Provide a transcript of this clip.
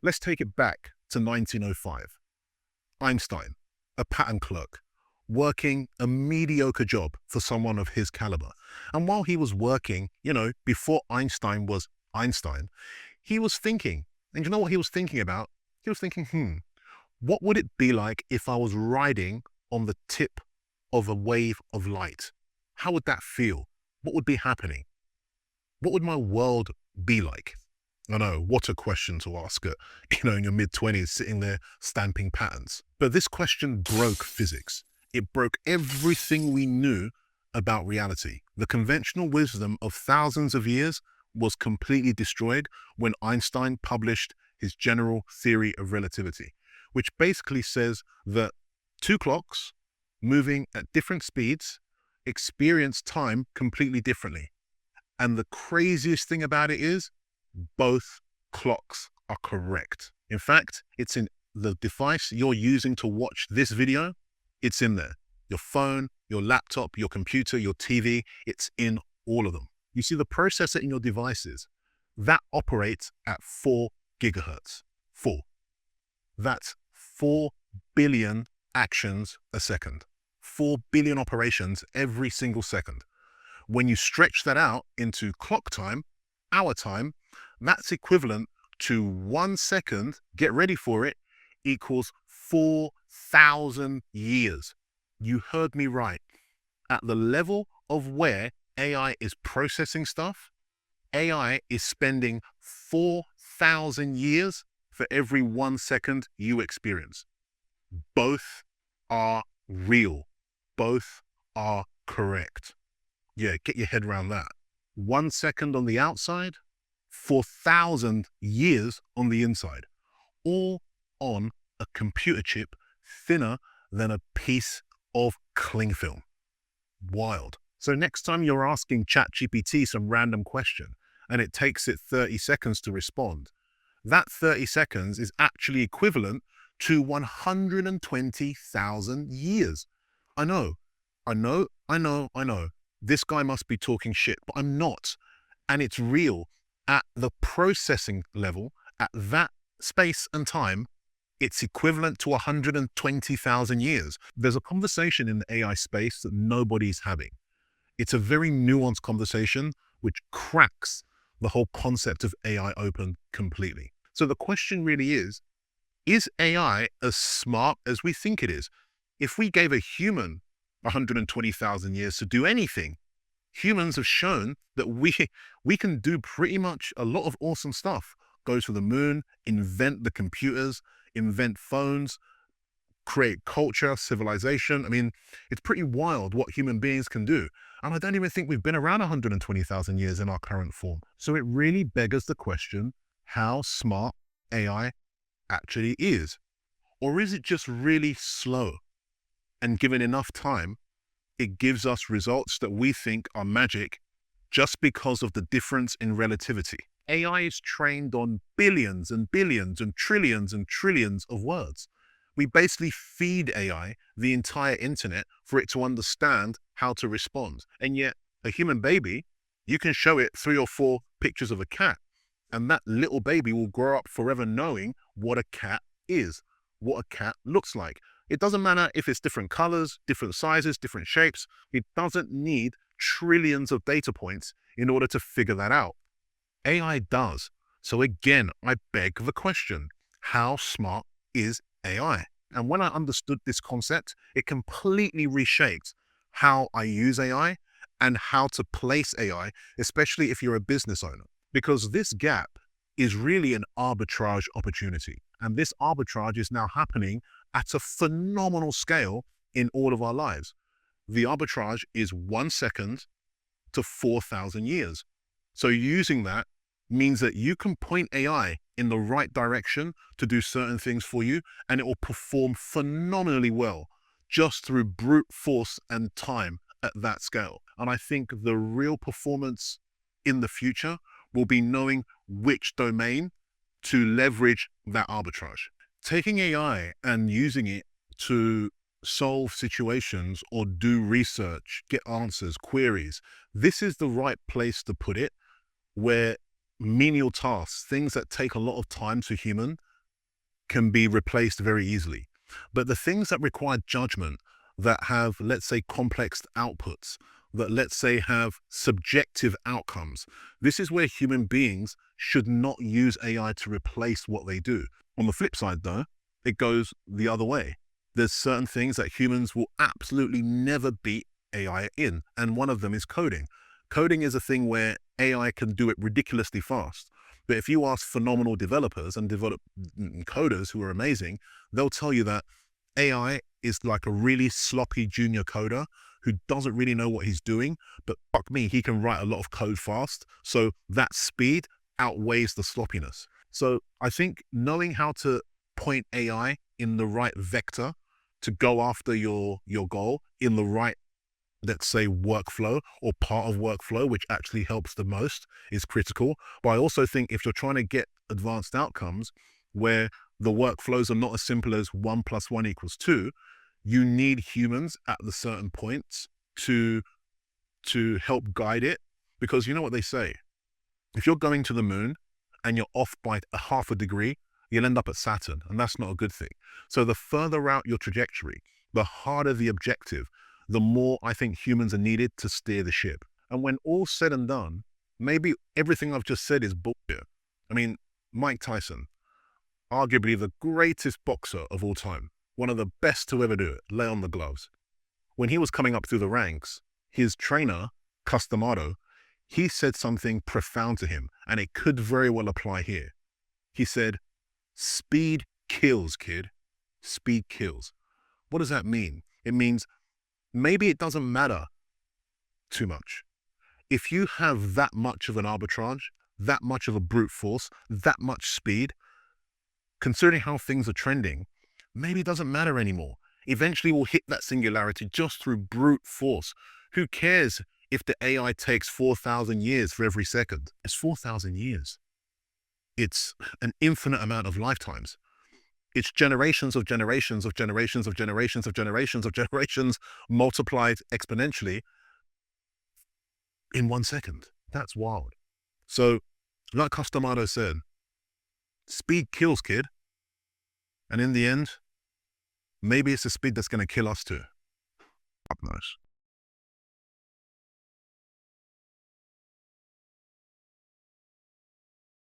Let's take it back to 1905. Einstein, a patent clerk, working a mediocre job for someone of his caliber. And while he was working, before Einstein was Einstein, he was thinking, and you know what he was thinking about? He was thinking, what would it be like if I was riding on the tip of a wave of light? How would that feel? What would be happening? What would my world be like? I know, what a question to ask at, in your mid-20s, sitting there stamping patents. But this question broke physics. It broke everything we knew about reality. The conventional wisdom of thousands of years was completely destroyed when Einstein published his general theory of relativity, which basically says that two clocks moving at different speeds experience time completely differently. And the craziest thing about it is both clocks are correct. In fact, it's in the device you're using to watch this video. It's in there. Your phone, your laptop, your computer, your TV, it's in all of them. You see, the processor in your devices, that operates at 4 gigahertz. 4. That's 4 billion actions a second. 4 billion operations every single second. When you stretch that out into clock time, hour time, that's equivalent to 1 second, get ready for it, equals 4,000 years. You heard me right. At the level of where AI is processing stuff, AI is spending 4,000 years for every 1 second you experience. Both are real. Both are correct. Yeah, get your head around that. 1 second on the outside, 4,000 years on the inside, all on a computer chip thinner than a piece of cling film. Wild. So next time you're asking ChatGPT some random question and it takes it 30 seconds to respond, that 30 seconds is actually equivalent to 120,000 years. I know. This guy must be talking shit, but I'm not. And it's real. At the processing level, at that space and time, it's equivalent to 120,000 years. There's a conversation in the AI space that nobody's having. It's a very nuanced conversation which cracks the whole concept of AI open completely. So the question really is AI as smart as we think it is? If we gave a human 120,000 years to do anything, humans have shown that we can do pretty much a lot of awesome stuff. Go to the moon, invent the computers, invent phones, create culture, civilization. I mean, it's pretty wild what human beings can do. And I don't even think we've been around 120,000 years in our current form. So it really beggars the question how smart AI actually is. Or is it just really slow? And given enough time, it gives us results that we think are magic just because of the difference in relativity. AI is trained on billions and billions and trillions of words. We basically feed AI the entire internet for it to understand how to respond. And yet, a human baby, you can show it 3 or 4 pictures of a cat, and that little baby will grow up forever knowing what a cat is, what a cat looks like. It doesn't matter if it's different colors, different sizes, different shapes. It doesn't need trillions of data points in order to figure that out. AI does. So again, I beg the question, how smart is AI? And when I understood this concept, it completely reshaped how I use AI and how to place AI, especially if you're a business owner. Because this gap is really an arbitrage opportunity. And this arbitrage is now happening at a phenomenal scale in all of our lives. The arbitrage is 1 second to 4,000 years. So using that means that you can point AI in the right direction to do certain things for you, and it will perform phenomenally well just through brute force and time at that scale. And I think the real performance in the future will be knowing which domain to leverage that arbitrage. Taking AI and using it to solve situations or do research, get answers, queries, this is the right place to put it, where menial tasks, things that take a lot of time to human, can be replaced very easily. But the things that require judgment, that have, let's say, complex outputs, that, let's say, have subjective outcomes, this is where human beings should not use AI to replace what they do. On the flip side, though, it goes the other way. There's certain things that humans will absolutely never beat AI in, and one of them is coding. Coding is a thing where AI can do it ridiculously fast. But if you ask phenomenal developers and coders who are amazing, they'll tell you that AI is like a really sloppy junior coder who doesn't really know what he's doing, but fuck me, he can write a lot of code fast. So that speed outweighs the sloppiness. So I think knowing how to point AI in the right vector to go after your goal in the right, let's say, workflow or part of workflow, which actually helps the most, is critical. But I also think if you're trying to get advanced outcomes where the workflows are not as simple as 1 + 1 = 2, you need humans at the certain points to help guide it. Because you know what they say, if you're going to the moon and you're off by a half a degree, you'll end up at Saturn, and that's not a good thing. So the further out your trajectory, the harder the objective, the more I think humans are needed to steer the ship. And when all's said and done, maybe everything I've just said is bullshit. I mean, Mike Tyson, arguably the greatest boxer of all time, one of the best to ever do it, lay on the gloves. When he was coming up through the ranks, his trainer, Customado, he said something profound to him, and it could very well apply here. He said, "Speed kills, kid. Speed kills." What does that mean? It means maybe it doesn't matter too much. If you have that much of an arbitrage, that much of a brute force, that much speed, considering how things are trending, maybe it doesn't matter anymore. Eventually we'll hit that singularity just through brute force. Who cares if the AI takes 4,000 years for every second? It's 4,000 years. It's an infinite amount of lifetimes. It's generations of generations of generations of generations of generations of generations multiplied exponentially in 1 second. That's wild. So, like Customado said, speed kills, kid. And in the end, maybe it's the speed that's going to kill us too. Up nice.